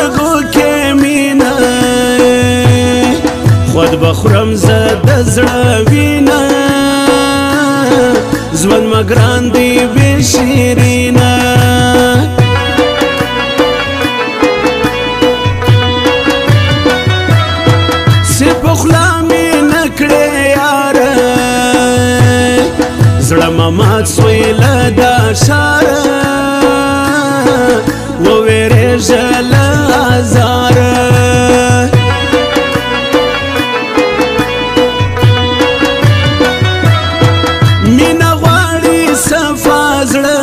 سترګو کې مینه خود بخورم زه د زړه وینه ژوند مه ګران دی بې شیرینه چې په خوله مې نه کړې یاره زړه مه مات سوی له دا ښاره وویرېږه له ازاره مینه غواړي صفا زړه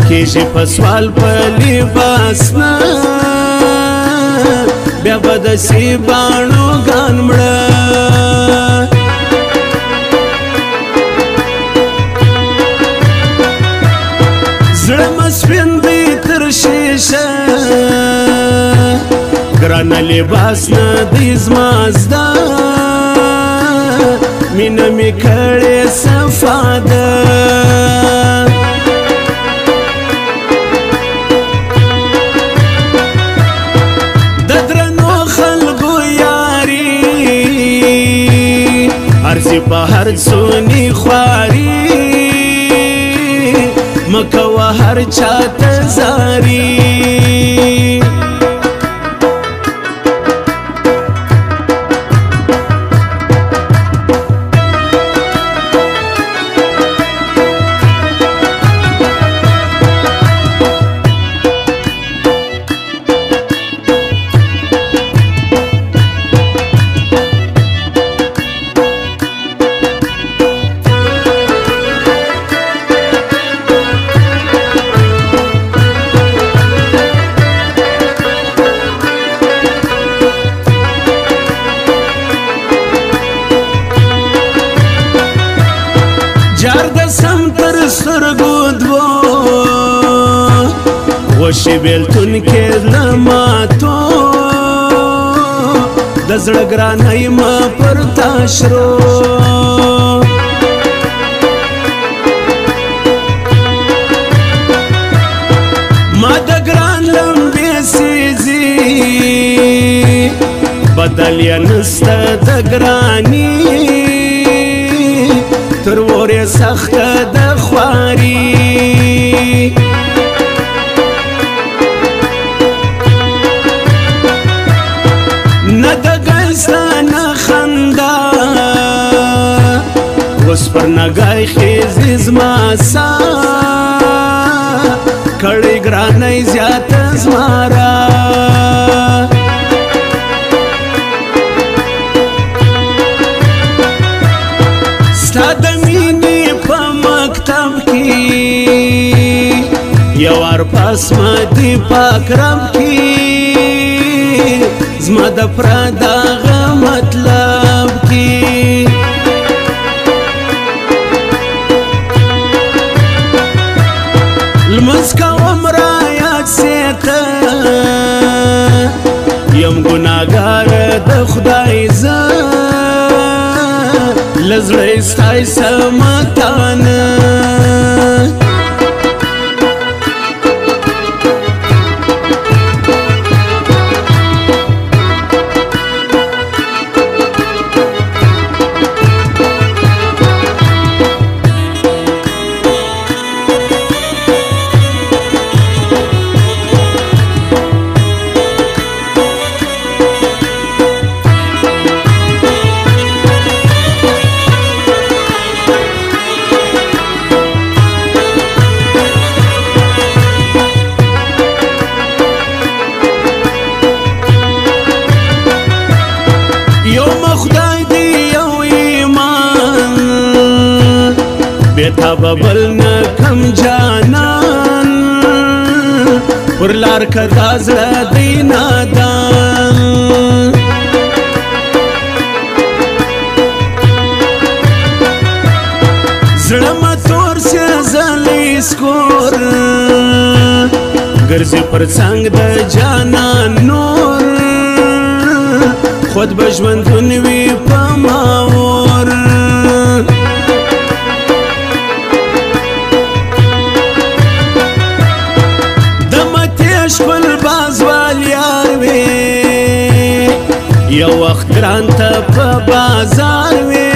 کېږي په سوال په لباس نه بیا به داسې باڼوګان مړه زړه مه سپین دی تر شیشه ګرانه لباس نه دی زما زده مینه مې کړې صفا ده د درنو خلکو یاري ارزي په هر څوني خواري مه کوه هر چاته زاري جار د سم تر سترګو دوو وشي بېلتون کې له ماتو د زړه ګرانۍ مه پر تا شرو ما د ګران لمبې سیزي بدل یې نسته د ګراني تر اور یې سخته د خواري نه د ګلسته نه خندا اوس پر نګای خیزي زما سا کړې ګرانۍ زیاته زما را ستا د مینې په مکتب کې یو وار پاس مدي پاک رب کې زما د پره دغه مطلب کې لمونځ کوم رایاد سیته یم ګناهګاره د خدای زه له زړه ستا سمتانه خدای دی یو ایمان بیتا ببل نکم جانان پر لار کدا زړه دی نادان زړه مه تور سي زلی سکور ګرځي پر څنګ د جانان نور خود بژوندون وي په ماور د متې شکل بازوال یار وی یو وخت ګران ته په بازار وی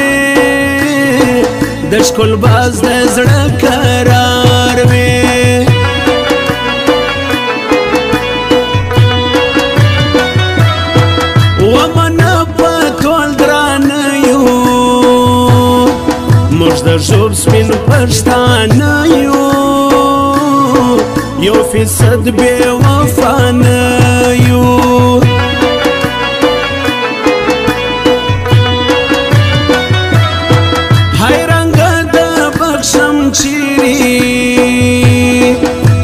د شکل باز د زړه قرار وی ومنه په ټول ګرانه یو موږ د ژوب سپین پښتانه یو یو فیصد بې وفا نه یو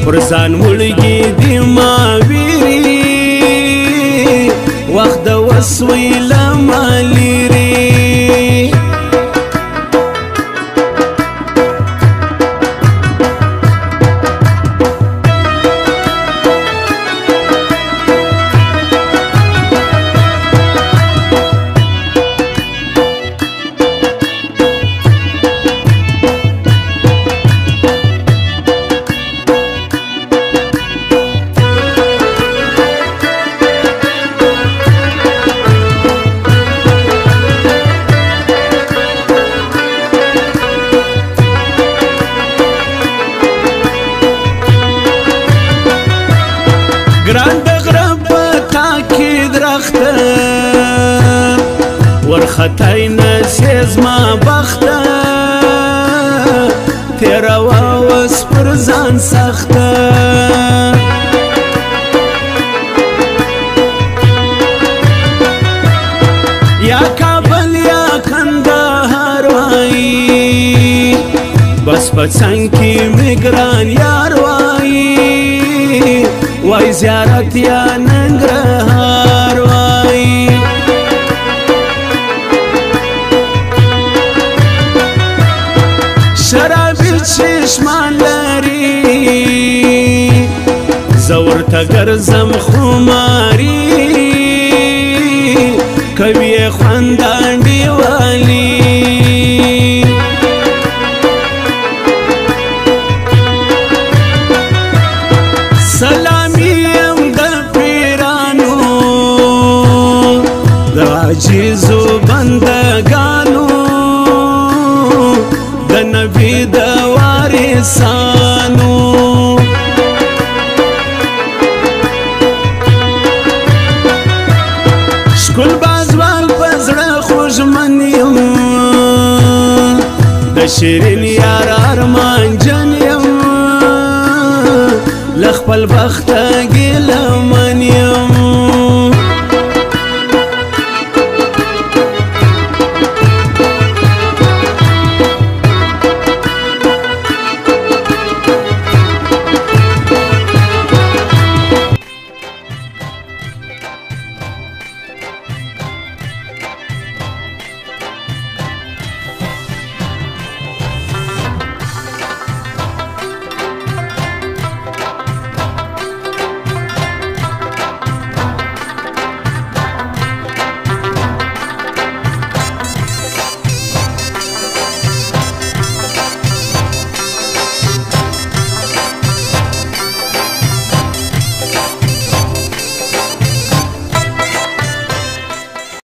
پر ځان وړګي دي ما ویري وخت د وسوي له ما لیري ګران د غره په تاکي درخته ورختای نسې زما بخته تېروه اوس پر ځان سخته یا کابل یا کندهار وایي بس په څنګ کې مې ګران یار وایي وای زیارت یا ننګرهار وای شرابي چشمان لري زه ورته ګرځم خماري کوي یې خوند انډیوالي عجیزو بندگانو د نبی د وارثانو شکل بازوال په زړه خوږمن یم د شیرین یار ارمان جن یم له خپل بخته